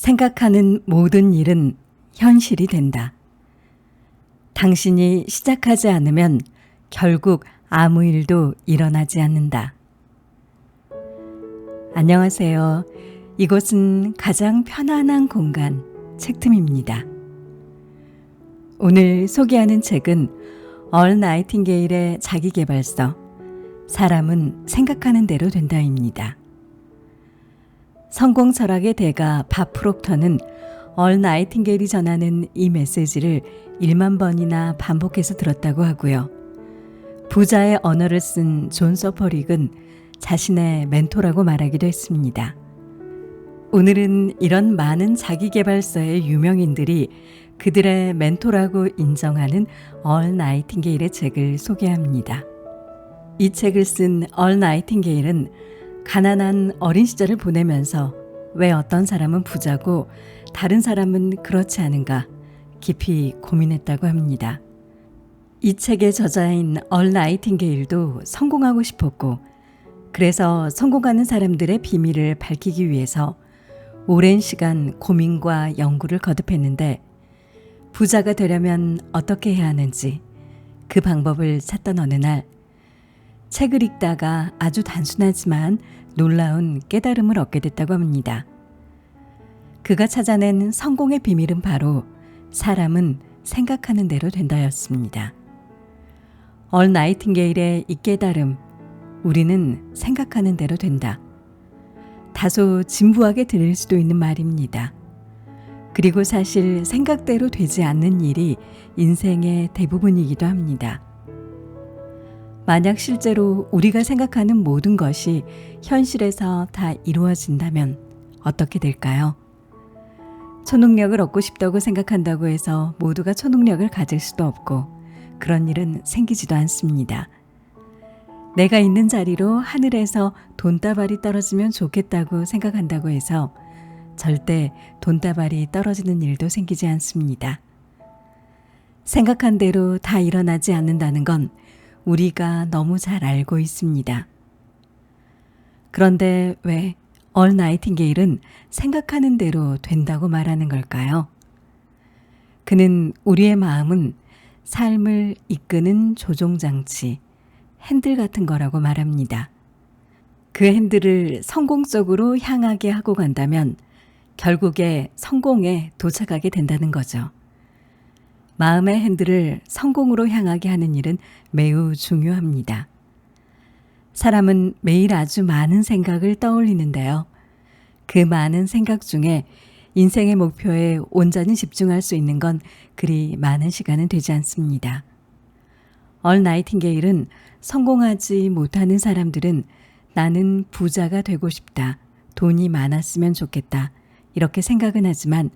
생각하는 모든 일은 현실이 된다. 당신이 시작하지 않으면 결국 아무 일도 일어나지 않는다. 안녕하세요. 이곳은 가장 편안한 공간, 책틈입니다. 오늘 소개하는 책은 얼 나이팅게일의 자기계발서, 사람은 생각하는 대로 된다입니다. 성공 철학의 대가 밥 프록터는 얼 나이팅게일이 전하는 이 메시지를 1만 번이나 반복해서 들었다고 하고요. 부자의 언어를 쓴 존 서퍼릭은 자신의 멘토라고 말하기도 했습니다. 오늘은 이런 많은 자기계발서의 유명인들이 그들의 멘토라고 인정하는 얼 나이팅게일의 책을 소개합니다. 이 책을 쓴 얼 나이팅게일은 가난한 어린 시절을 보내면서 왜 어떤 사람은 부자고 다른 사람은 그렇지 않은가 깊이 고민했다고 합니다. 이 책의 저자인 얼 나이팅게일도 성공하고 싶었고, 그래서 성공하는 사람들의 비밀을 밝히기 위해서 오랜 시간 고민과 연구를 거듭했는데, 부자가 되려면 어떻게 해야 하는지 그 방법을 찾던 어느 날 책을 읽다가 아주 단순하지만 놀라운 깨달음을 얻게 됐다고 합니다. 그가 찾아낸 성공의 비밀은 바로 사람은 생각하는 대로 된다였습니다. 얼 나이팅게일의 이 깨달음, 우리는 생각하는 대로 된다. 다소 진부하게 들릴 수도 있는 말입니다. 그리고 사실 생각대로 되지 않는 일이 인생의 대부분이기도 합니다. 만약 실제로 우리가 생각하는 모든 것이 현실에서 다 이루어진다면 어떻게 될까요? 초능력을 얻고 싶다고 생각한다고 해서 모두가 초능력을 가질 수도 없고 그런 일은 생기지도 않습니다. 내가 있는 자리로 하늘에서 돈다발이 떨어지면 좋겠다고 생각한다고 해서 절대 돈다발이 떨어지는 일도 생기지 않습니다. 생각한 대로 다 일어나지 않는다는 건 우리가 너무 잘 알고 있습니다. 그런데 왜 얼 나이팅게일은 생각하는 대로 된다고 말하는 걸까요? 그는 우리의 마음은 삶을 이끄는 조종장치, 핸들 같은 거라고 말합니다. 그 핸들을 성공적으로 향하게 하고 간다면 결국에 성공에 도착하게 된다는 거죠. 마음의 핸들을 성공으로 향하게 하는 일은 매우 중요합니다. 사람은 매일 아주 많은 생각을 떠올리는데요. 그 많은 생각 중에 인생의 목표에 온전히 집중할 수 있는 건 그리 많은 시간은 되지 않습니다. 얼 나이팅게일은 성공하지 못하는 사람들은 나는 부자가 되고 싶다, 돈이 많았으면 좋겠다, 이렇게 생각은 하지만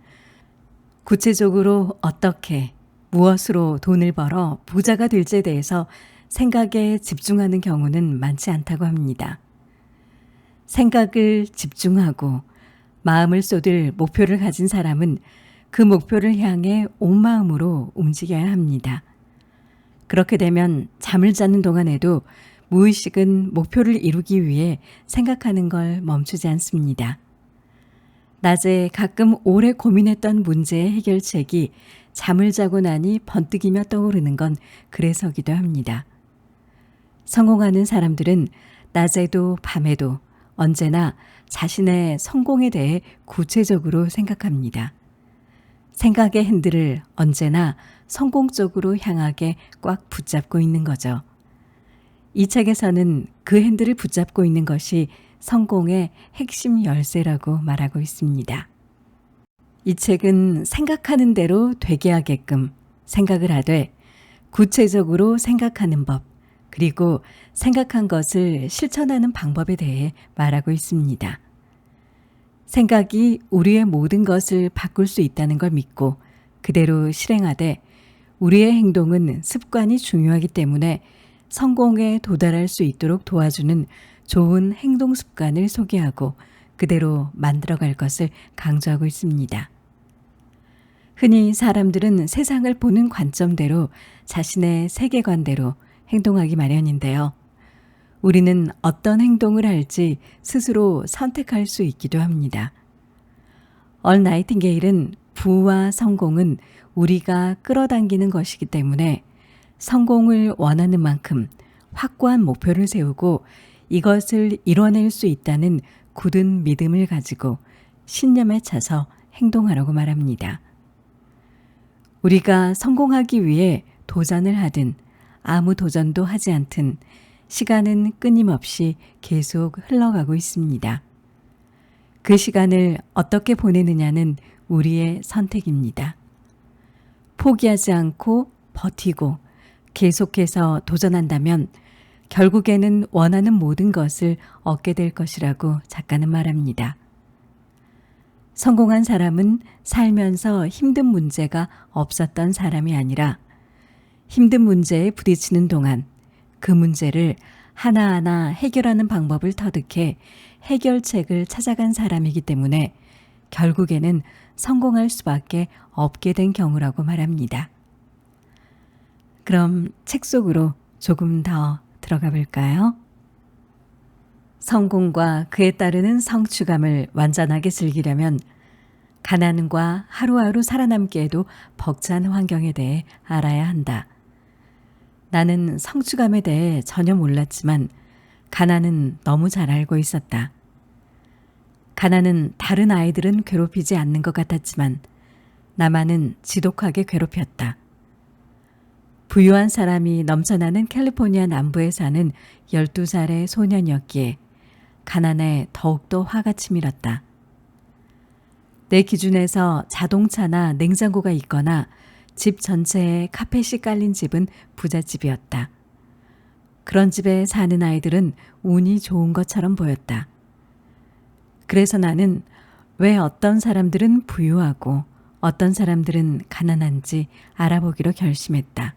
구체적으로 어떻게, 무엇으로 돈을 벌어 부자가 될지에 대해서 생각에 집중하는 경우는 많지 않다고 합니다. 생각을 집중하고 마음을 쏟을 목표를 가진 사람은 그 목표를 향해 온 마음으로 움직여야 합니다. 그렇게 되면 잠을 자는 동안에도 무의식은 목표를 이루기 위해 생각하는 걸 멈추지 않습니다. 낮에 가끔 오래 고민했던 문제의 해결책이 잠을 자고 나니 번뜩이며 떠오르는 건 그래서기도 합니다. 성공하는 사람들은 낮에도 밤에도 언제나 자신의 성공에 대해 구체적으로 생각합니다. 생각의 핸들을 언제나 성공 쪽으로 향하게 꽉 붙잡고 있는 거죠. 이 책에서는 그 핸들을 붙잡고 있는 것이 성공의 핵심 열쇠라고 말하고 있습니다. 이 책은 생각하는 대로 되게 하게끔 생각을 하되 구체적으로 생각하는 법, 그리고 생각한 것을 실천하는 방법에 대해 말하고 있습니다. 생각이 우리의 모든 것을 바꿀 수 있다는 걸 믿고 그대로 실행하되 우리의 행동은 습관이 중요하기 때문에 성공에 도달할 수 있도록 도와주는 좋은 행동 습관을 소개하고 그대로 만들어갈 것을 강조하고 있습니다. 흔히 사람들은 세상을 보는 관점대로 자신의 세계관대로 행동하기 마련인데요. 우리는 어떤 행동을 할지 스스로 선택할 수 있기도 합니다. 얼 나이팅게일은 부와 성공은 우리가 끌어당기는 것이기 때문에 성공을 원하는 만큼 확고한 목표를 세우고 이것을 이뤄낼 수 있다는 굳은 믿음을 가지고 신념에 차서 행동하라고 말합니다. 우리가 성공하기 위해 도전을 하든 아무 도전도 하지 않든 시간은 끊임없이 계속 흘러가고 있습니다. 그 시간을 어떻게 보내느냐는 우리의 선택입니다. 포기하지 않고 버티고 계속해서 도전한다면 결국에는 원하는 모든 것을 얻게 될 것이라고 작가는 말합니다. 성공한 사람은 살면서 힘든 문제가 없었던 사람이 아니라 힘든 문제에 부딪히는 동안 그 문제를 하나하나 해결하는 방법을 터득해 해결책을 찾아간 사람이기 때문에 결국에는 성공할 수밖에 없게 된 경우라고 말합니다. 그럼 책 속으로 조금 더 들어가 볼까요? 성공과 그에 따르는 성취감을 완전하게 즐기려면 가난과 하루하루 살아남기에도 벅찬 환경에 대해 알아야 한다. 나는 성취감에 대해 전혀 몰랐지만 가난은 너무 잘 알고 있었다. 가난은 다른 아이들은 괴롭히지 않는 것 같았지만 나만은 지독하게 괴롭혔다. 부유한 사람이 넘쳐나는 캘리포니아 남부에 사는 12살의 소년이었기에 가난에 더욱더 화가 치밀었다. 내 기준에서 자동차나 냉장고가 있거나 집 전체에 카펫이 깔린 집은 부잣집이었다. 그런 집에 사는 아이들은 운이 좋은 것처럼 보였다. 그래서 나는 왜 어떤 사람들은 부유하고 어떤 사람들은 가난한지 알아보기로 결심했다.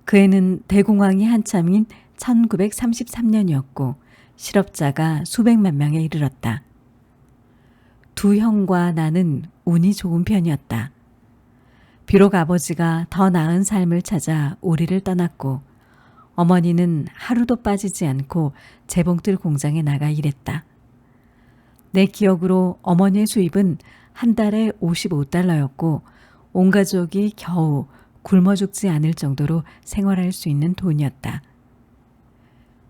그 해는 대공황이 한참인 1933년이었고 실업자가 수백만 명에 이르렀다. 두 형과 나는 운이 좋은 편이었다. 비록 아버지가 더 나은 삶을 찾아 우리를 떠났고 어머니는 하루도 빠지지 않고 재봉틀 공장에 나가 일했다. 내 기억으로 어머니의 수입은 한 달에 $55였고 온 가족이 겨우 굶어 죽지 않을 정도로 생활할 수 있는 돈이었다.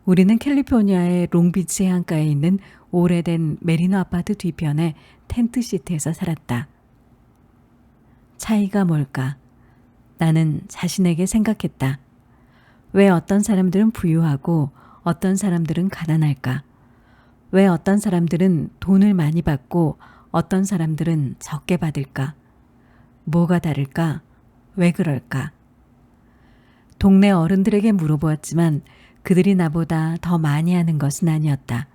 우리는 캘리포니아의 롱비치 해안가에 있는 오래된 메리노 아파트 뒤편의 텐트 시트에서 살았다. 차이가 뭘까? 나는 자신에게 생각했다. 왜 어떤 사람들은 부유하고 어떤 사람들은 가난할까? 왜 어떤 사람들은 돈을 많이 받고 어떤 사람들은 적게 받을까? 뭐가 다를까? 왜 그럴까? 동네 어른들에게 물어보았지만 그들이 나보다 더 많이 하는 것은 아니었다.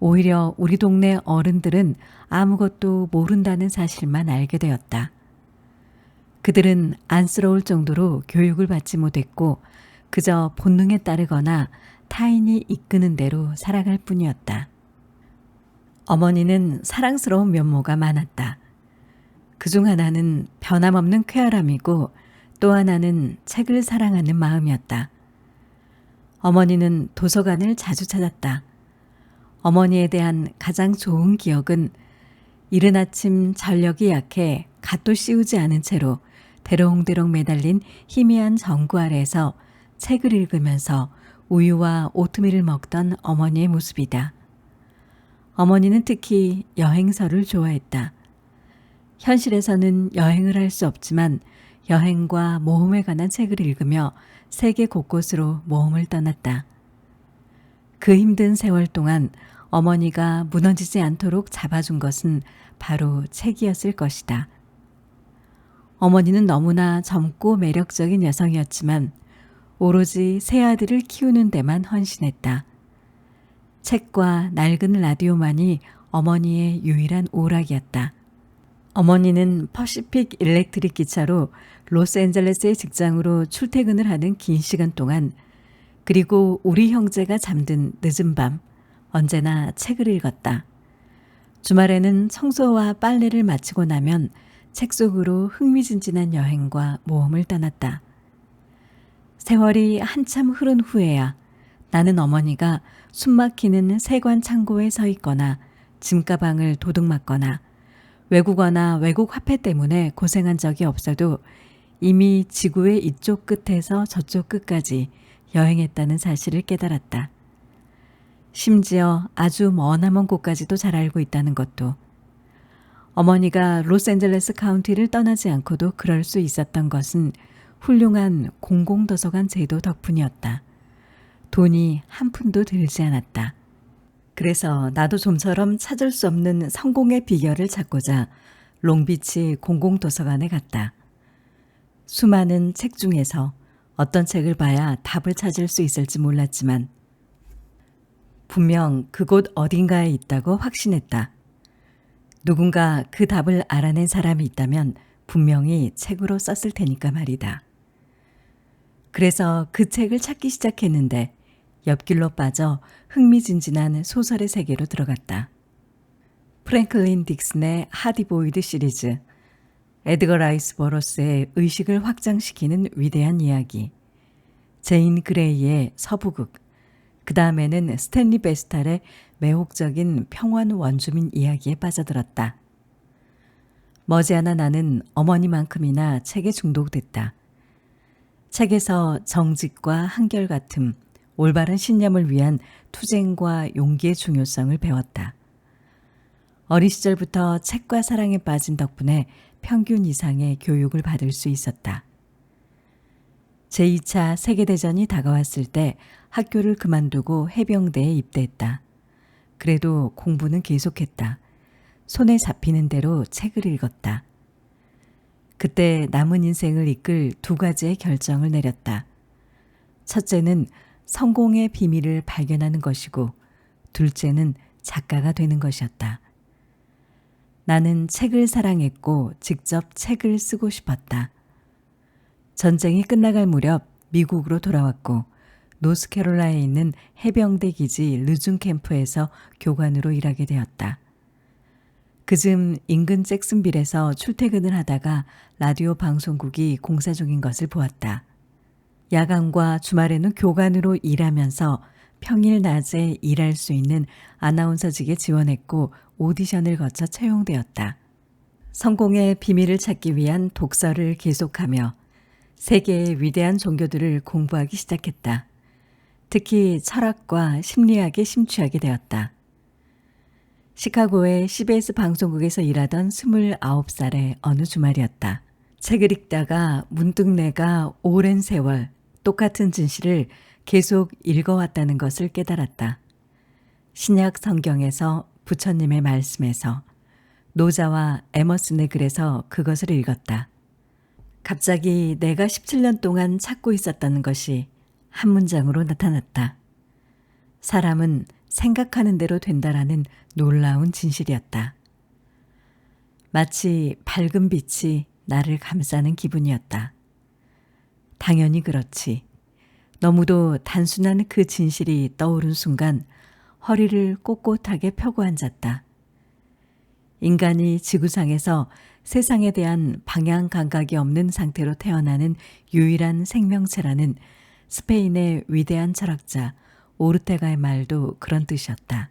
오히려 우리 동네 어른들은 아무것도 모른다는 사실만 알게 되었다. 그들은 안쓰러울 정도로 교육을 받지 못했고 그저 본능에 따르거나 타인이 이끄는 대로 살아갈 뿐이었다. 어머니는 사랑스러운 면모가 많았다. 그중 하나는 변함없는 쾌활함이고 또 하나는 책을 사랑하는 마음이었다. 어머니는 도서관을 자주 찾았다. 어머니에 대한 가장 좋은 기억은 이른 아침 전력이 약해 갓도 씌우지 않은 채로 대롱대롱 매달린 희미한 전구 아래에서 책을 읽으면서 우유와 오트밀을 먹던 어머니의 모습이다. 어머니는 특히 여행서를 좋아했다. 현실에서는 여행을 할 수 없지만 여행과 모험에 관한 책을 읽으며 세계 곳곳으로 모험을 떠났다. 그 힘든 세월 동안 어머니가 무너지지 않도록 잡아준 것은 바로 책이었을 것이다. 어머니는 너무나 젊고 매력적인 여성이었지만 오로지 세 아들을 키우는 데만 헌신했다. 책과 낡은 라디오만이 어머니의 유일한 오락이었다. 어머니는 퍼시픽 일렉트릭 기차로 로스앤젤레스의 직장으로 출퇴근을 하는 긴 시간 동안 그리고 우리 형제가 잠든 늦은 밤 언제나 책을 읽었다. 주말에는 청소와 빨래를 마치고 나면 책 속으로 흥미진진한 여행과 모험을 떠났다. 세월이 한참 흐른 후에야 나는 어머니가 숨막히는 세관 창고에 서 있거나 짐가방을 도둑맞거나 외국어나 외국 화폐 때문에 고생한 적이 없어도 이미 지구의 이쪽 끝에서 저쪽 끝까지 여행했다는 사실을 깨달았다. 심지어 아주 머나먼 곳까지도 잘 알고 있다는 것도. 어머니가 로스앤젤레스 카운티를 떠나지 않고도 그럴 수 있었던 것은 훌륭한 공공도서관 제도 덕분이었다. 돈이 한 푼도 들지 않았다. 그래서 나도 좀처럼 찾을 수 없는 성공의 비결을 찾고자 롱비치 공공도서관에 갔다. 수많은 책 중에서 어떤 책을 봐야 답을 찾을 수 있을지 몰랐지만 분명 그곳 어딘가에 있다고 확신했다. 누군가 그 답을 알아낸 사람이 있다면 분명히 책으로 썼을 테니까 말이다. 그래서 그 책을 찾기 시작했는데 옆길로 빠져 흥미진진한 소설의 세계로 들어갔다. 프랭클린 딕슨의 하디보이드 시리즈, 에드거 라이스 버로스의 의식을 확장시키는 위대한 이야기, 제인 그레이의 서부극, 그 다음에는 스탠리 베스탈의 매혹적인 평원 원주민 이야기에 빠져들었다. 머지않아 나는 어머니만큼이나 책에 중독됐다. 책에서 정직과 한결같음, 올바른 신념을 위한 투쟁과 용기의 중요성을 배웠다. 어린 시절부터 책과 사랑에 빠진 덕분에 평균 이상의 교육을 받을 수 있었다. 제2차 세계대전이 다가왔을 때 학교를 그만두고 해병대에 입대했다. 그래도 공부는 계속했다. 손에 잡히는 대로 책을 읽었다. 그때 남은 인생을 이끌 두 가지의 결정을 내렸다. 첫째는 성공의 비밀을 발견하는 것이고 둘째는 작가가 되는 것이었다. 나는 책을 사랑했고 직접 책을 쓰고 싶었다. 전쟁이 끝나갈 무렵 미국으로 돌아왔고 노스캐롤라이나에 있는 해병대 기지 르중 캠프에서 교관으로 일하게 되었다. 그즈음 인근 잭슨빌에서 출퇴근을 하다가 라디오 방송국이 공사 중인 것을 보았다. 야간과 주말에는 교관으로 일하면서 평일 낮에 일할 수 있는 아나운서직에 지원했고 오디션을 거쳐 채용되었다. 성공의 비밀을 찾기 위한 독서를 계속하며 세계의 위대한 종교들을 공부하기 시작했다. 특히 철학과 심리학에 심취하게 되었다. 시카고의 CBS 방송국에서 일하던 29살의 어느 주말이었다. 책을 읽다가 문득 내가 오랜 세월 똑같은 진실을 계속 읽어왔다는 것을 깨달았다. 신약 성경에서 부처님의 말씀에서 노자와 에머슨의 글에서 그것을 읽었다. 갑자기 내가 17년 동안 찾고 있었다는 것이 한 문장으로 나타났다. 사람은 생각하는 대로 된다라는 놀라운 진실이었다. 마치 밝은 빛이 나를 감싸는 기분이었다. 당연히 그렇지. 너무도 단순한 그 진실이 떠오른 순간 허리를 꼿꼿하게 펴고 앉았다. 인간이 지구상에서 세상에 대한 방향 감각이 없는 상태로 태어나는 유일한 생명체라는 스페인의 위대한 철학자 오르테가의 말도 그런 뜻이었다.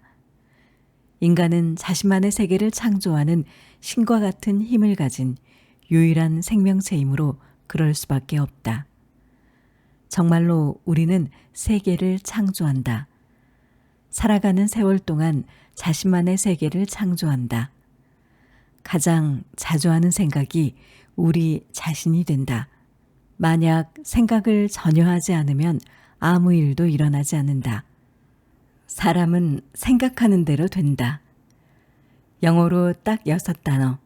인간은 자신만의 세계를 창조하는 신과 같은 힘을 가진 유일한 생명체이므로 그럴 수밖에 없다. 정말로 우리는 세계를 창조한다. 살아가는 세월 동안 자신만의 세계를 창조한다. 가장 자주 하는 생각이 우리 자신이 된다. 만약 생각을 전혀 하지 않으면 아무 일도 일어나지 않는다. 사람은 생각하는 대로 된다. 영어로 딱 6단어.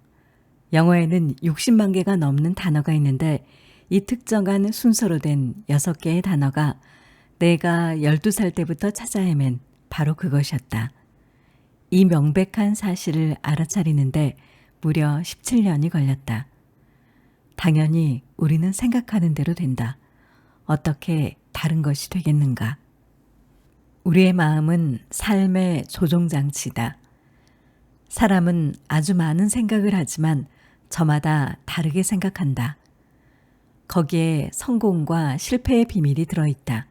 영어에는 60만 개가 넘는 단어가 있는데 이 특정한 순서로 된 6개의 단어가 내가 12살 때부터 찾아 헤맨 바로 그것이었다. 이 명백한 사실을 알아차리는데 무려 17년이 걸렸다. 당연히 우리는 생각하는 대로 된다. 어떻게 다른 것이 되겠는가? 우리의 마음은 삶의 조종장치다. 사람은 아주 많은 생각을 하지만 저마다 다르게 생각한다. 거기에 성공과 실패의 비밀이 들어있다.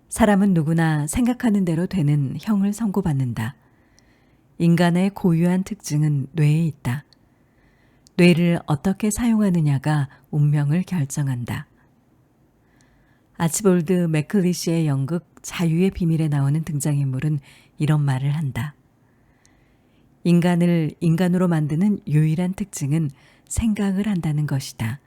사람은 누구나 생각하는 대로 되는 형을 선고받는다. 인간의 고유한 특징은 뇌에 있다. 뇌를 어떻게 사용하느냐가 운명을 결정한다. 아치볼드 맥클리시의 연극 자유의 비밀에 나오는 등장인물은 이런 말을 한다. 인간을 인간으로 만드는 유일한 특징은 생각을 한다는 것이다.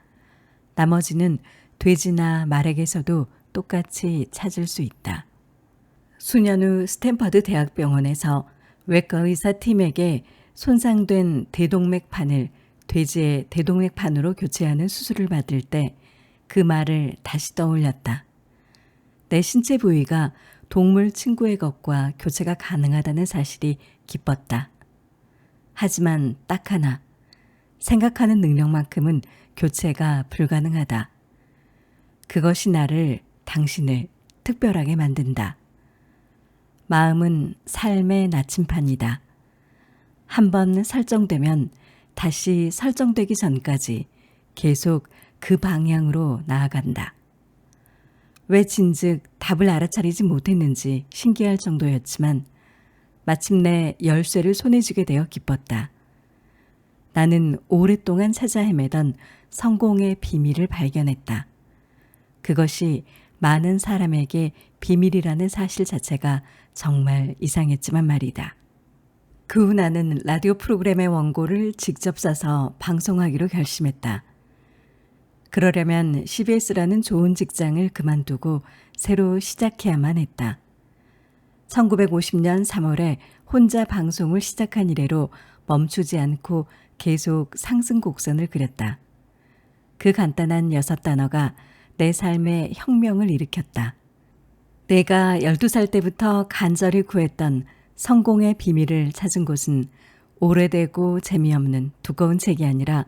나머지는 돼지나 말에게서도 똑같이 찾을 수 있다. 수년 후 스탠퍼드 대학병원에서 외과 의사 팀에게 손상된 대동맥판을 돼지의 대동맥판으로 교체하는 수술을 받을 때 그 말을 다시 떠올렸다. 내 신체 부위가 동물 친구의 것과 교체가 가능하다는 사실이 기뻤다. 하지만 딱 하나, 생각하는 능력만큼은 교체가 불가능하다. 그것이 나를, 당신을 특별하게 만든다. 마음은 삶의 나침판이다. 한번 설정되면 다시 설정되기 전까지 계속 그 방향으로 나아간다. 왜 진즉 답을 알아차리지 못했는지 신기할 정도였지만 마침내 열쇠를 손에 쥐게 되어 기뻤다. 나는 오랫동안 찾아 헤매던 성공의 비밀을 발견했다. 그것이 많은 사람에게 비밀이라는 사실 자체가 정말 이상했지만 말이다. 그 후 나는 라디오 프로그램의 원고를 직접 써서 방송하기로 결심했다. 그러려면 CBS라는 좋은 직장을 그만두고 새로 시작해야만 했다. 1950년 3월에 혼자 방송을 시작한 이래로 멈추지 않고 계속 상승 곡선을 그렸다. 그 간단한 6단어가 내 삶에 혁명을 일으켰다. 내가 12살 때부터 간절히 구했던 성공의 비밀을 찾은 곳은 오래되고 재미없는 두꺼운 책이 아니라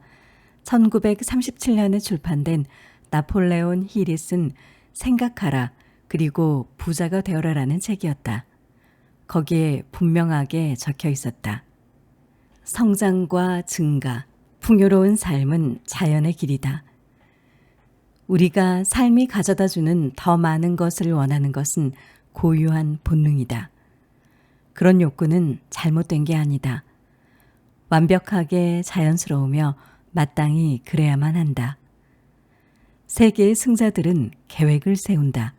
1937년에 출판된 나폴레온 힐이 쓴 생각하라 그리고 부자가 되어라라는 책이었다. 거기에 분명하게 적혀 있었다. 성장과 증가, 풍요로운 삶은 자연의 길이다. 우리가 삶이 가져다주는 더 많은 것을 원하는 것은 고유한 본능이다. 그런 욕구는 잘못된 게 아니다. 완벽하게 자연스러우며 마땅히 그래야만 한다. 세계의 승자들은 계획을 세운다.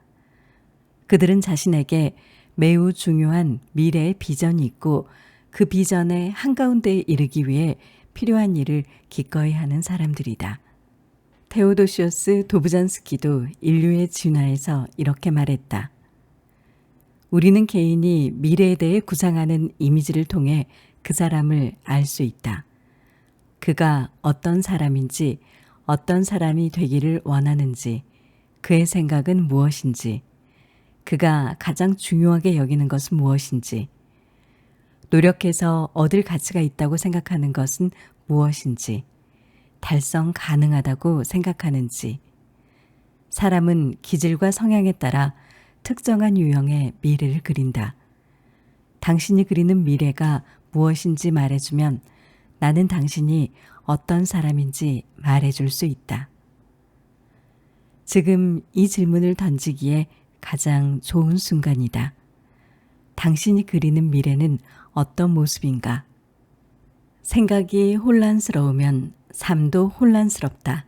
그들은 자신에게 매우 중요한 미래의 비전이 있고 그 비전의 한가운데에 이르기 위해 필요한 일을 기꺼이 하는 사람들이다. 테오도시오스 도부잔스키도 인류의 진화에서 이렇게 말했다. 우리는 개인이 미래에 대해 구상하는 이미지를 통해 그 사람을 알 수 있다. 그가 어떤 사람인지, 어떤 사람이 되기를 원하는지, 그의 생각은 무엇인지, 그가 가장 중요하게 여기는 것은 무엇인지, 노력해서 얻을 가치가 있다고 생각하는 것은 무엇인지, 달성 가능하다고 생각하는지, 사람은 기질과 성향에 따라 특정한 유형의 미래를 그린다. 당신이 그리는 미래가 무엇인지 말해주면 나는 당신이 어떤 사람인지 말해줄 수 있다. 지금 이 질문을 던지기에 가장 좋은 순간이다. 당신이 그리는 미래는 어떤 모습인가? 생각이 혼란스러우면 삶도 혼란스럽다.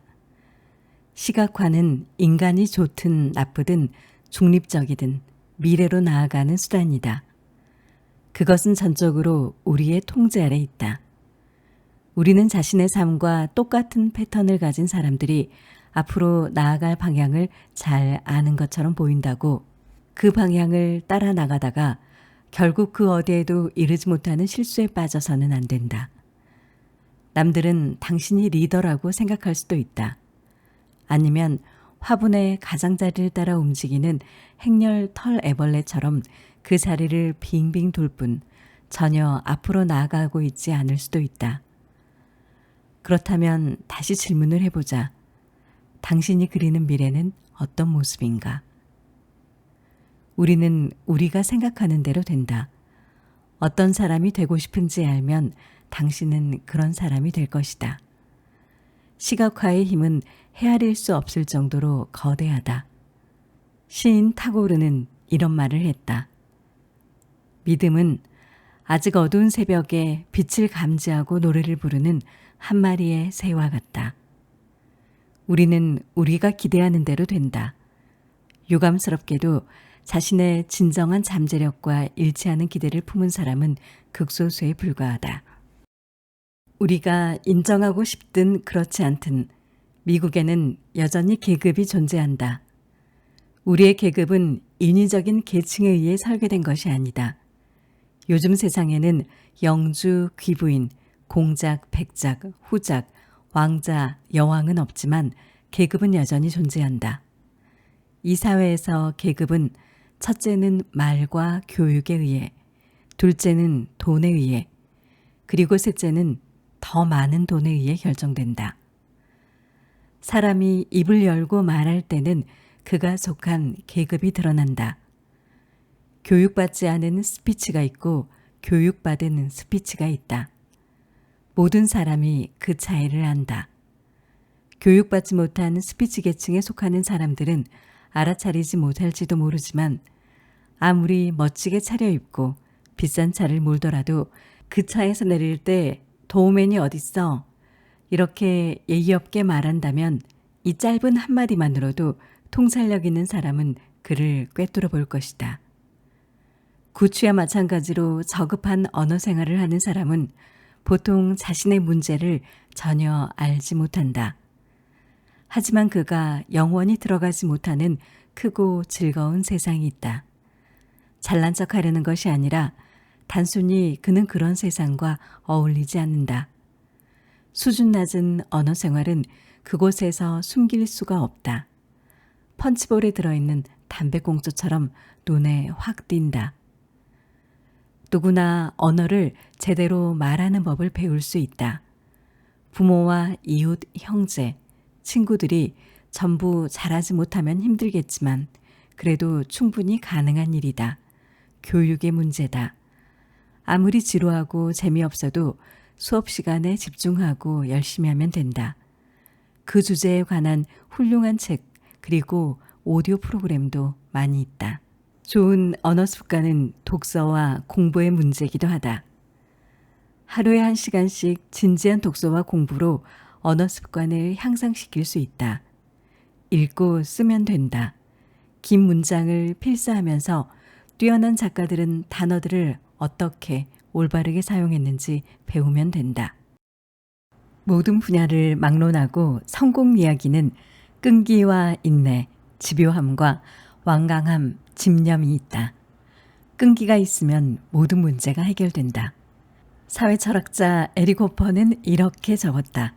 시각화는 인간이 좋든 나쁘든 중립적이든 미래로 나아가는 수단이다. 그것은 전적으로 우리의 통제 아래 있다. 우리는 자신의 삶과 똑같은 패턴을 가진 사람들이 앞으로 나아갈 방향을 잘 아는 것처럼 보인다고 그 방향을 따라 나가다가 결국 그 어디에도 이르지 못하는 실수에 빠져서는 안 된다. 남들은 당신이 리더라고 생각할 수도 있다. 아니면 화분의 가장자리를 따라 움직이는 행렬 털 애벌레처럼 그 자리를 빙빙 돌 뿐 전혀 앞으로 나아가고 있지 않을 수도 있다. 그렇다면 다시 질문을 해보자. 당신이 그리는 미래는 어떤 모습인가? 우리는 우리가 생각하는 대로 된다. 어떤 사람이 되고 싶은지 알면 당신은 그런 사람이 될 것이다. 시각화의 힘은 헤아릴 수 없을 정도로 거대하다. 시인 타고르는 이런 말을 했다. 믿음은 아직 어두운 새벽에 빛을 감지하고 노래를 부르는 한 마리의 새와 같다. 우리는 우리가 기대하는 대로 된다. 유감스럽게도 자신의 진정한 잠재력과 일치하는 기대를 품은 사람은 극소수에 불과하다. 우리가 인정하고 싶든 그렇지 않든 미국에는 여전히 계급이 존재한다. 우리의 계급은 인위적인 계층에 의해 설계된 것이 아니다. 요즘 세상에는 영주, 귀부인, 공작, 백작, 후작, 왕자, 여왕은 없지만 계급은 여전히 존재한다. 이 사회에서 계급은 첫째는 말과 교육에 의해, 둘째는 돈에 의해, 그리고 셋째는 더 많은 돈에 의해 결정된다. 사람이 입을 열고 말할 때는 그가 속한 계급이 드러난다. 교육받지 않은 스피치가 있고 교육받은 스피치가 있다. 모든 사람이 그 차이를 안다. 교육받지 못한 스피치 계층에 속하는 사람들은 알아차리지 못할지도 모르지만 아무리 멋지게 차려입고 비싼 차를 몰더라도 그 차에서 내릴 때 도우맨이 어딨어? 이렇게 예의 없게 말한다면 이 짧은 한마디만으로도 통찰력 있는 사람은 그를 꿰뚫어 볼 것이다. 구취와 마찬가지로 저급한 언어 생활을 하는 사람은 보통 자신의 문제를 전혀 알지 못한다. 하지만 그가 영원히 들어가지 못하는 크고 즐거운 세상이 있다. 잘난 척 하려는 것이 아니라 단순히 그는 그런 세상과 어울리지 않는다. 수준 낮은 언어 생활은 그곳에서 숨길 수가 없다. 펀치볼에 들어있는 담배꽁초처럼 눈에 확 띈다. 누구나 언어를 제대로 말하는 법을 배울 수 있다. 부모와 이웃, 형제, 친구들이 전부 잘하지 못하면 힘들겠지만 그래도 충분히 가능한 일이다. 교육의 문제다. 아무리 지루하고 재미없어도 수업 시간에 집중하고 열심히 하면 된다. 그 주제에 관한 훌륭한 책 그리고 오디오 프로그램도 많이 있다. 좋은 언어 습관은 독서와 공부의 문제이기도 하다. 하루에 1시간씩 진지한 독서와 공부로 언어 습관을 향상시킬 수 있다. 읽고 쓰면 된다. 긴 문장을 필사하면서 뛰어난 작가들은 단어들을 어떻게 올바르게 사용했는지 배우면 된다. 모든 분야를 막론하고 성공 이야기는 끈기와 인내, 집요함과 완강함, 집념이 있다. 끈기가 있으면 모든 문제가 해결된다. 사회철학자 에릭 호퍼는 이렇게 적었다.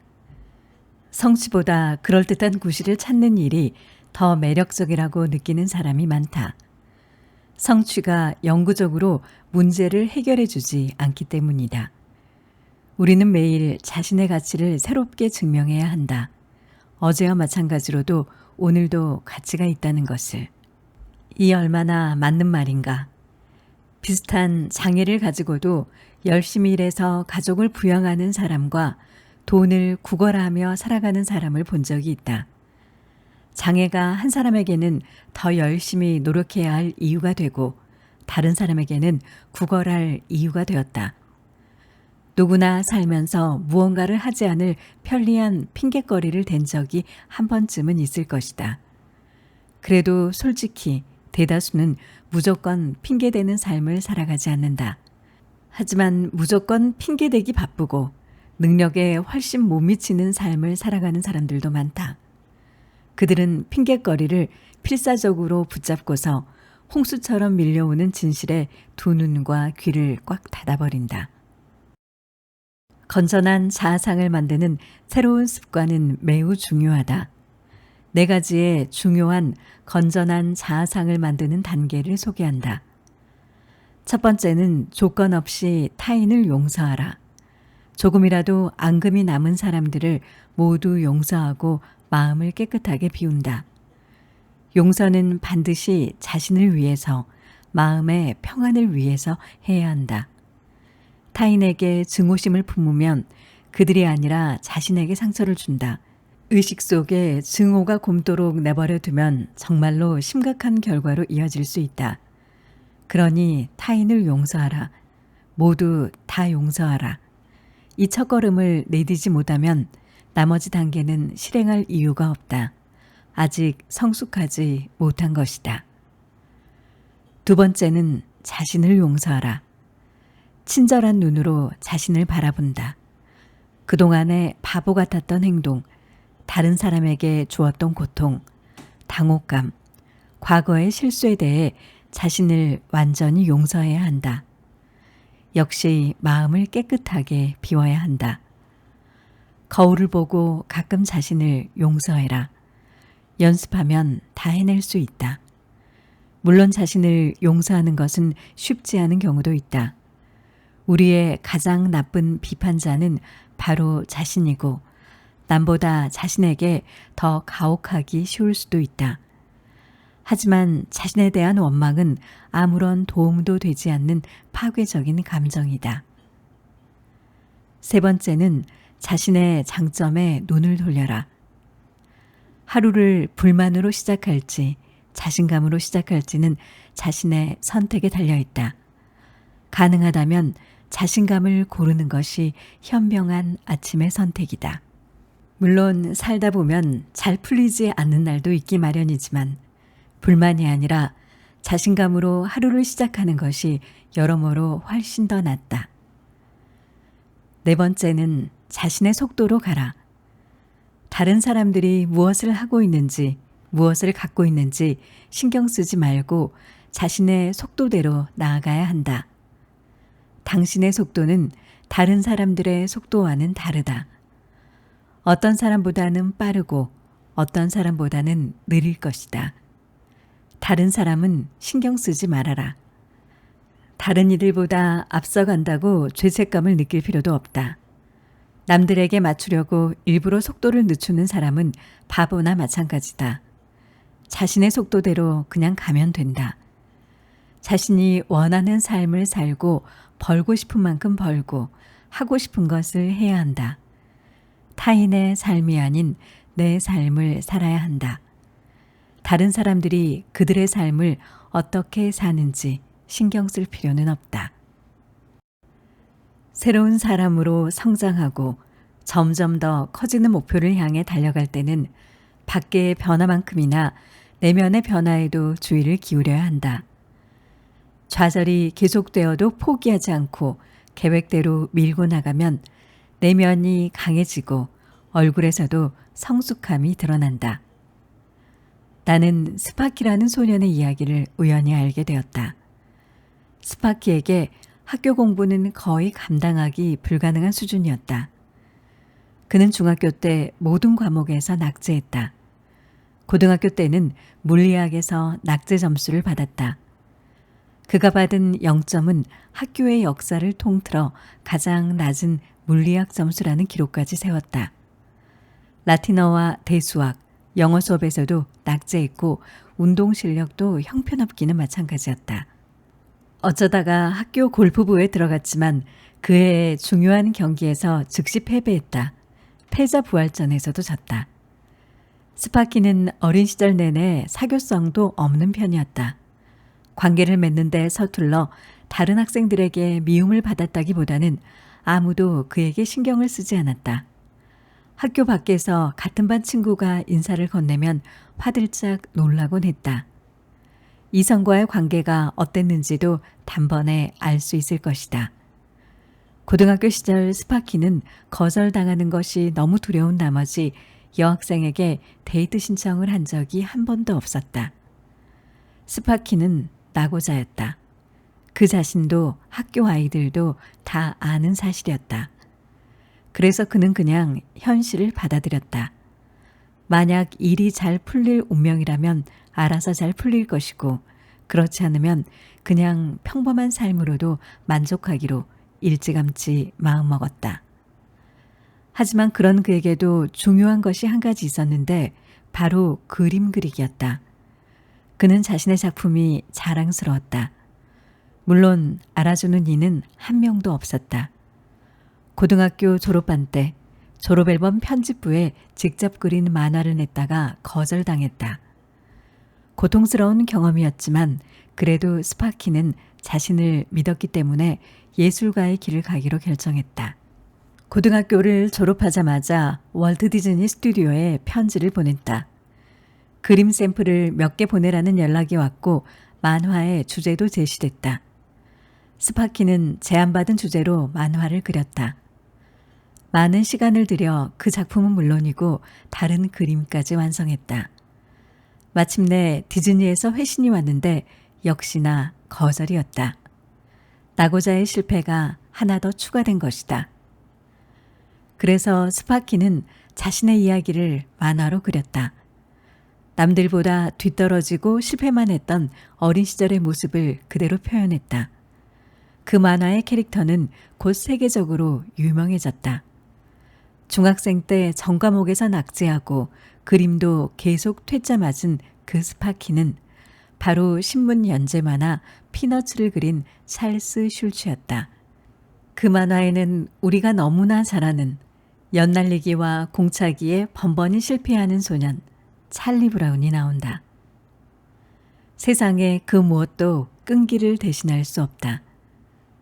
성취보다 그럴듯한 구실을 찾는 일이 더 매력적이라고 느끼는 사람이 많다. 성취가 영구적으로 문제를 해결해 주지 않기 때문이다. 우리는 매일 자신의 가치를 새롭게 증명해야 한다. 어제와 마찬가지로도 오늘도 가치가 있다는 것을. 이 얼마나 맞는 말인가. 비슷한 장애를 가지고도 열심히 일해서 가족을 부양하는 사람과 돈을 구걸하며 살아가는 사람을 본 적이 있다. 장애가 한 사람에게는 더 열심히 노력해야 할 이유가 되고 다른 사람에게는 구걸할 이유가 되었다. 누구나 살면서 무언가를 하지 않을 편리한 핑곗거리를 댄 적이 한 번쯤은 있을 것이다. 그래도 솔직히 대다수는 무조건 핑계대는 삶을 살아가지 않는다. 하지만 무조건 핑계대기 바쁘고 능력에 훨씬 못 미치는 삶을 살아가는 사람들도 많다. 그들은 핑곗거리를 필사적으로 붙잡고서 홍수처럼 밀려오는 진실에 두 눈과 귀를 꽉 닫아버린다. 건전한 자아상을 만드는 새로운 습관은 매우 중요하다. 4가지의 중요한 건전한 자아상을 만드는 단계를 소개한다. 첫 번째는 조건 없이 타인을 용서하라. 조금이라도 앙금이 남은 사람들을 모두 용서하고 마음을 깨끗하게 비운다. 용서는 반드시 자신을 위해서, 마음의 평안을 위해서 해야 한다. 타인에게 증오심을 품으면 그들이 아니라 자신에게 상처를 준다. 의식 속에 증오가 곪도록 내버려 두면 정말로 심각한 결과로 이어질 수 있다. 그러니 타인을 용서하라. 모두 다 용서하라. 이 첫걸음을 내디지 못하면 나머지 단계는 실행할 이유가 없다. 아직 성숙하지 못한 것이다. 두 번째는 자신을 용서하라. 친절한 눈으로 자신을 바라본다. 그동안의 바보 같았던 행동, 다른 사람에게 주었던 고통, 당혹감, 과거의 실수에 대해 자신을 완전히 용서해야 한다. 역시 마음을 깨끗하게 비워야 한다. 거울을 보고 가끔 자신을 용서해라. 연습하면 다 해낼 수 있다. 물론 자신을 용서하는 것은 쉽지 않은 경우도 있다. 우리의 가장 나쁜 비판자는 바로 자신이고 남보다 자신에게 더 가혹하기 쉬울 수도 있다. 하지만 자신에 대한 원망은 아무런 도움도 되지 않는 파괴적인 감정이다. 세 번째는 자신의 장점에 눈을 돌려라. 하루를 불만으로 시작할지 자신감으로 시작할지는 자신의 선택에 달려있다. 가능하다면 자신감을 고르는 것이 현명한 아침의 선택이다. 물론 살다 보면 잘 풀리지 않는 날도 있기 마련이지만 불만이 아니라 자신감으로 하루를 시작하는 것이 여러모로 훨씬 더 낫다. 네 번째는 자신의 속도로 가라. 다른 사람들이 무엇을 하고 있는지, 무엇을 갖고 있는지 신경 쓰지 말고 자신의 속도대로 나아가야 한다. 당신의 속도는 다른 사람들의 속도와는 다르다. 어떤 사람보다는 빠르고 어떤 사람보다는 느릴 것이다. 다른 사람은 신경 쓰지 말아라. 다른 이들보다 앞서간다고 죄책감을 느낄 필요도 없다. 남들에게 맞추려고 일부러 속도를 늦추는 사람은 바보나 마찬가지다. 자신의 속도대로 그냥 가면 된다. 자신이 원하는 삶을 살고 벌고 싶은 만큼 벌고 하고 싶은 것을 해야 한다. 타인의 삶이 아닌 내 삶을 살아야 한다. 다른 사람들이 그들의 삶을 어떻게 사는지 신경 쓸 필요는 없다. 새로운 사람으로 성장하고 점점 더 커지는 목표를 향해 달려갈 때는 밖의 변화만큼이나 내면의 변화에도 주의를 기울여야 한다. 좌절이 계속되어도 포기하지 않고 계획대로 밀고 나가면 내면이 강해지고 얼굴에서도 성숙함이 드러난다. 나는 스파키라는 소년의 이야기를 우연히 알게 되었다. 스파키에게 학교 공부는 거의 감당하기 불가능한 수준이었다. 그는 중학교 때 모든 과목에서 낙제했다. 고등학교 때는 물리학에서 낙제 점수를 받았다. 그가 받은 0점은 학교의 역사를 통틀어 가장 낮은 물리학 점수라는 기록까지 세웠다. 라틴어와 대수학, 영어 수업에서도 낙제했고 운동 실력도 형편없기는 마찬가지였다. 어쩌다가 학교 골프부에 들어갔지만 그 해의 중요한 경기에서 즉시 패배했다. 패자 부활전에서도 졌다. 스파키는 어린 시절 내내 사교성도 없는 편이었다. 관계를 맺는 데 서툴러 다른 학생들에게 미움을 받았다기보다는 아무도 그에게 신경을 쓰지 않았다. 학교 밖에서 같은 반 친구가 인사를 건네면 화들짝 놀라곤 했다. 이성과의 관계가 어땠는지도 단번에 알 수 있을 것이다. 고등학교 시절 스파키는 거절당하는 것이 너무 두려운 나머지 여학생에게 데이트 신청을 한 적이 한 번도 없었다. 스파키는 낙오자였다. 그 자신도 학교 아이들도 다 아는 사실이었다. 그래서 그는 그냥 현실을 받아들였다. 만약 일이 잘 풀릴 운명이라면 알아서 잘 풀릴 것이고 그렇지 않으면 그냥 평범한 삶으로도 만족하기로 일찌감치 마음먹었다. 하지만 그런 그에게도 중요한 것이 한 가지 있었는데 바로 그림 그리기였다. 그는 자신의 작품이 자랑스러웠다. 물론 알아주는 이는 한 명도 없었다. 고등학교 졸업반 때 졸업앨범 편집부에 직접 그린 만화를 냈다가 거절당했다. 고통스러운 경험이었지만 그래도 스파키는 자신을 믿었기 때문에 예술가의 길을 가기로 결정했다. 고등학교를 졸업하자마자 월트 디즈니 스튜디오에 편지를 보냈다. 그림 샘플을 몇 개 보내라는 연락이 왔고 만화의 주제도 제시됐다. 스파키는 제안받은 주제로 만화를 그렸다. 많은 시간을 들여 그 작품은 물론이고 다른 그림까지 완성했다. 마침내 디즈니에서 회신이 왔는데 역시나 거절이었다. 나고자의 실패가 하나 더 추가된 것이다. 그래서 스파키는 자신의 이야기를 만화로 그렸다. 남들보다 뒤떨어지고 실패만 했던 어린 시절의 모습을 그대로 표현했다. 그 만화의 캐릭터는 곧 세계적으로 유명해졌다. 중학생 때 전과목에서 낙제하고 그림도 계속 퇴짜 맞은 그 스파키는 바로 신문 연재 만화 피너츠를 그린 찰스 슐츠였다. 그 만화에는 우리가 너무나 잘 아는 연날리기와 공차기에 번번이 실패하는 소년 찰리 브라운이 나온다. 세상에 그 무엇도 끈기를 대신할 수 없다.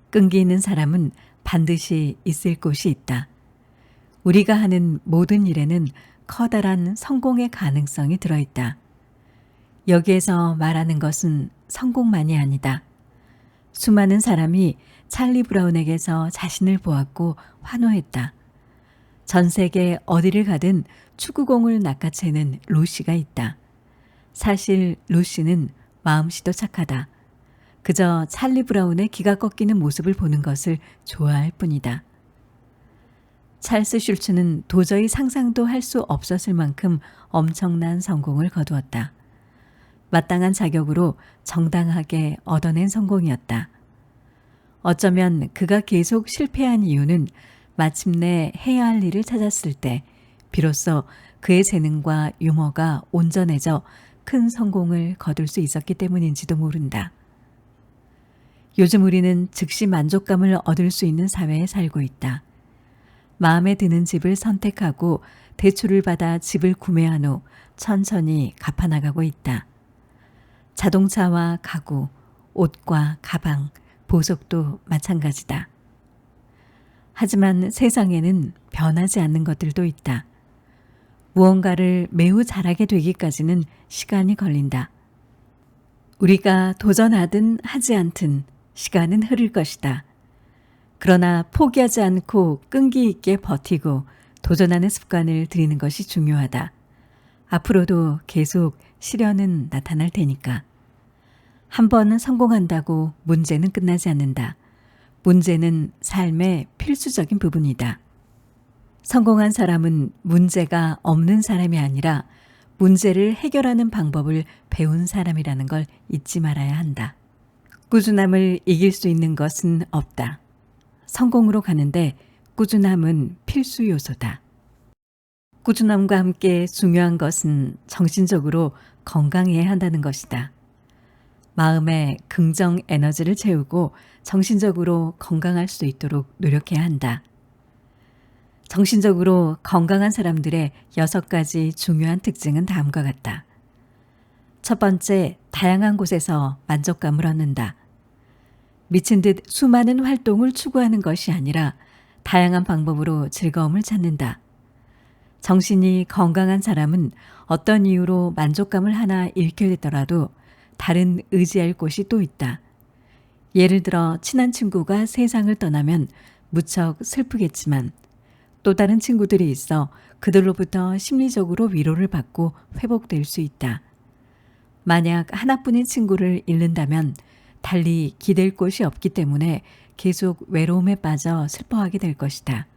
끈기 있는 사람은 반드시 있을 곳이 있다. 우리가 하는 모든 일에는 커다란 성공의 가능성이 들어있다. 여기에서 말하는 것은 성공만이 아니다. 수많은 사람이 찰리 브라운에게서 자신을 보았고 환호했다. 전 세계 어디를 가든 축구공을 낚아채는 루시가 있다. 사실 루시는 마음씨도 착하다. 그저 찰리 브라운의 기가 꺾이는 모습을 보는 것을 좋아할 뿐이다. 찰스 슐츠는 도저히 상상도 할 수 없었을 만큼 엄청난 성공을 거두었다. 마땅한 자격으로 정당하게 얻어낸 성공이었다. 어쩌면 그가 계속 실패한 이유는 마침내 해야 할 일을 찾았을 때 비로소 그의 재능과 유머가 온전해져 큰 성공을 거둘 수 있었기 때문인지도 모른다. 요즘 우리는 즉시 만족감을 얻을 수 있는 사회에 살고 있다. 마음에 드는 집을 선택하고 대출을 받아 집을 구매한 후 천천히 갚아나가고 있다. 자동차와 가구, 옷과 가방, 보석도 마찬가지다. 하지만 세상에는 변하지 않는 것들도 있다. 무언가를 매우 잘하게 되기까지는 시간이 걸린다. 우리가 도전하든 하지 않든 시간은 흐를 것이다. 그러나 포기하지 않고 끈기 있게 버티고 도전하는 습관을 들이는 것이 중요하다. 앞으로도 계속 시련은 나타날 테니까. 한 번은 성공한다고 문제는 끝나지 않는다. 문제는 삶의 필수적인 부분이다. 성공한 사람은 문제가 없는 사람이 아니라 문제를 해결하는 방법을 배운 사람이라는 걸 잊지 말아야 한다. 꾸준함을 이길 수 있는 것은 없다. 성공으로 가는데 꾸준함은 필수 요소다. 꾸준함과 함께 중요한 것은 정신적으로 건강해야 한다는 것이다. 마음에 긍정 에너지를 채우고 정신적으로 건강할 수 있도록 노력해야 한다. 정신적으로 건강한 사람들의 6가지 중요한 특징은 다음과 같다. 첫 번째, 다양한 곳에서 만족감을 얻는다. 미친 듯 수많은 활동을 추구하는 것이 아니라 다양한 방법으로 즐거움을 찾는다. 정신이 건강한 사람은 어떤 이유로 만족감을 하나 잃게 되더라도 다른 의지할 곳이 또 있다. 예를 들어 친한 친구가 세상을 떠나면 무척 슬프겠지만 또 다른 친구들이 있어 그들로부터 심리적으로 위로를 받고 회복될 수 있다. 만약 하나뿐인 친구를 잃는다면 달리 기댈 곳이 없기 때문에 계속 외로움에 빠져 슬퍼하게 될 것이다.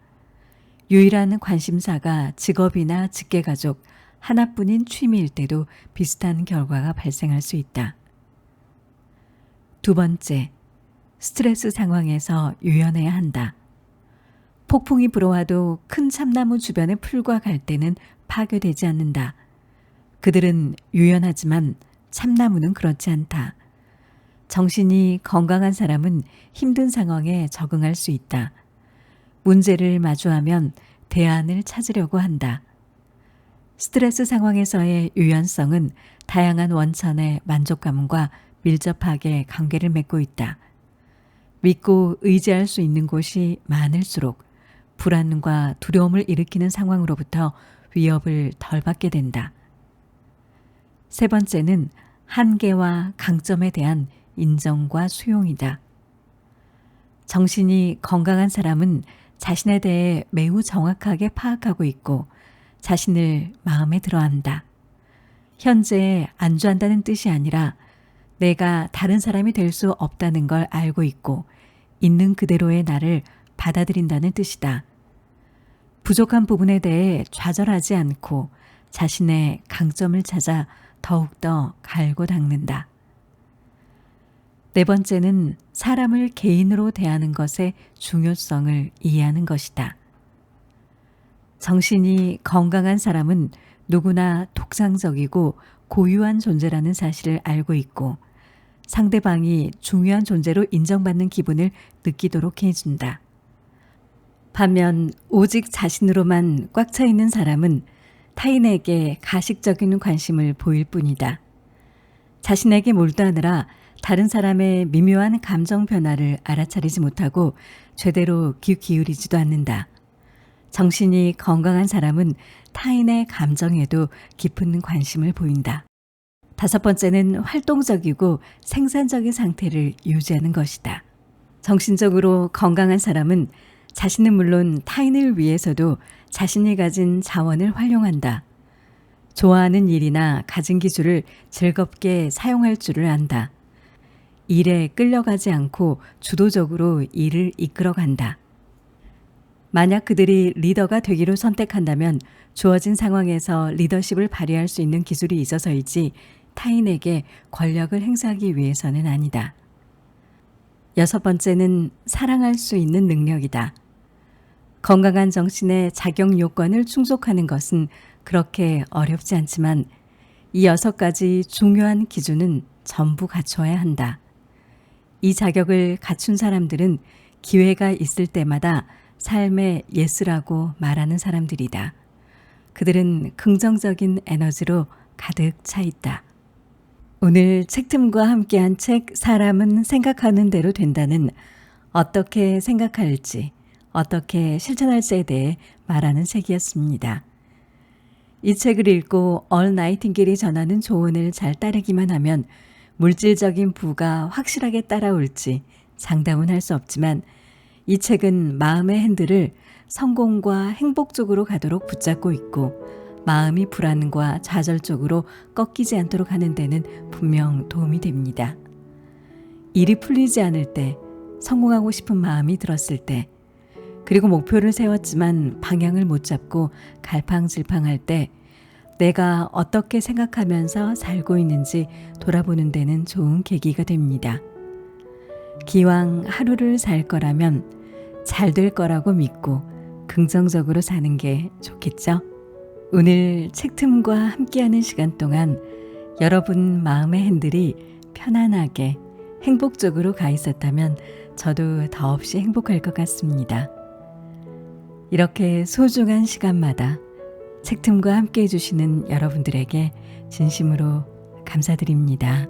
유일한 관심사가 직업이나 직계가족, 하나뿐인 취미일 때도 비슷한 결과가 발생할 수 있다. 두 번째, 스트레스 상황에서 유연해야 한다. 폭풍이 불어와도 큰 참나무 주변의 풀과 갈대는 파괴되지 않는다. 그들은 유연하지만 참나무는 그렇지 않다. 정신이 건강한 사람은 힘든 상황에 적응할 수 있다. 문제를 마주하면 대안을 찾으려고 한다. 스트레스 상황에서의 유연성은 다양한 원천의 만족감과 밀접하게 관계를 맺고 있다. 믿고 의지할 수 있는 곳이 많을수록 불안과 두려움을 일으키는 상황으로부터 위협을 덜 받게 된다. 세 번째는 한계와 강점에 대한 인정과 수용이다. 정신이 건강한 사람은 자신에 대해 매우 정확하게 파악하고 있고 자신을 마음에 들어한다. 현재에 안주한다는 뜻이 아니라 내가 다른 사람이 될 수 없다는 걸 알고 있고 있는 그대로의 나를 받아들인다는 뜻이다. 부족한 부분에 대해 좌절하지 않고 자신의 강점을 찾아 더욱더 갈고 닦는다. 네 번째는 사람을 개인으로 대하는 것의 중요성을 이해하는 것이다. 정신이 건강한 사람은 누구나 독창적이고 고유한 존재라는 사실을 알고 있고 상대방이 중요한 존재로 인정받는 기분을 느끼도록 해준다. 반면 오직 자신으로만 꽉 차 있는 사람은 타인에게 가식적인 관심을 보일 뿐이다. 자신에게 몰두하느라 다른 사람의 미묘한 감정 변화를 알아차리지 못하고 제대로 귀 기울이지도 않는다. 정신이 건강한 사람은 타인의 감정에도 깊은 관심을 보인다. 다섯 번째는 활동적이고 생산적인 상태를 유지하는 것이다. 정신적으로 건강한 사람은 자신은 물론 타인을 위해서도 자신이 가진 자원을 활용한다. 좋아하는 일이나 가진 기술을 즐겁게 사용할 줄을 안다. 일에 끌려가지 않고 주도적으로 일을 이끌어간다. 만약 그들이 리더가 되기로 선택한다면 주어진 상황에서 리더십을 발휘할 수 있는 기술이 있어서이지 타인에게 권력을 행사하기 위해서는 아니다. 여섯 번째는 사랑할 수 있는 능력이다. 건강한 정신의 자격 요건을 충족하는 것은 그렇게 어렵지 않지만 이 여섯 가지 중요한 기준은 전부 갖춰야 한다. 이 자격을 갖춘 사람들은 기회가 있을 때마다 삶의 예스라고 말하는 사람들이다. 그들은 긍정적인 에너지로 가득 차 있다. 오늘 책틈과 함께한 책 사람은 생각하는 대로 된다는 어떻게 생각할지, 어떻게 실천할지에 대해 말하는 책이었습니다. 이 책을 읽고 얼 나이팅게일이 전하는 조언을 잘 따르기만 하면 물질적인 부가 확실하게 따라올지 장담은 할 수 없지만 이 책은 마음의 핸들을 성공과 행복 쪽으로 가도록 붙잡고 있고 마음이 불안과 좌절 쪽으로 꺾이지 않도록 하는 데는 분명 도움이 됩니다. 일이 풀리지 않을 때, 성공하고 싶은 마음이 들었을 때, 그리고 목표를 세웠지만 방향을 못 잡고 갈팡질팡할 때 내가 어떻게 생각하면서 살고 있는지 돌아보는 데는 좋은 계기가 됩니다. 기왕 하루를 살 거라면 잘 될 거라고 믿고 긍정적으로 사는 게 좋겠죠? 오늘 책틈과 함께하는 시간 동안 여러분 마음의 핸들이 편안하게 행복적으로 가 있었다면 저도 더없이 행복할 것 같습니다. 이렇게 소중한 시간마다 책틈과 함께 해주시는 여러분들에게 진심으로 감사드립니다.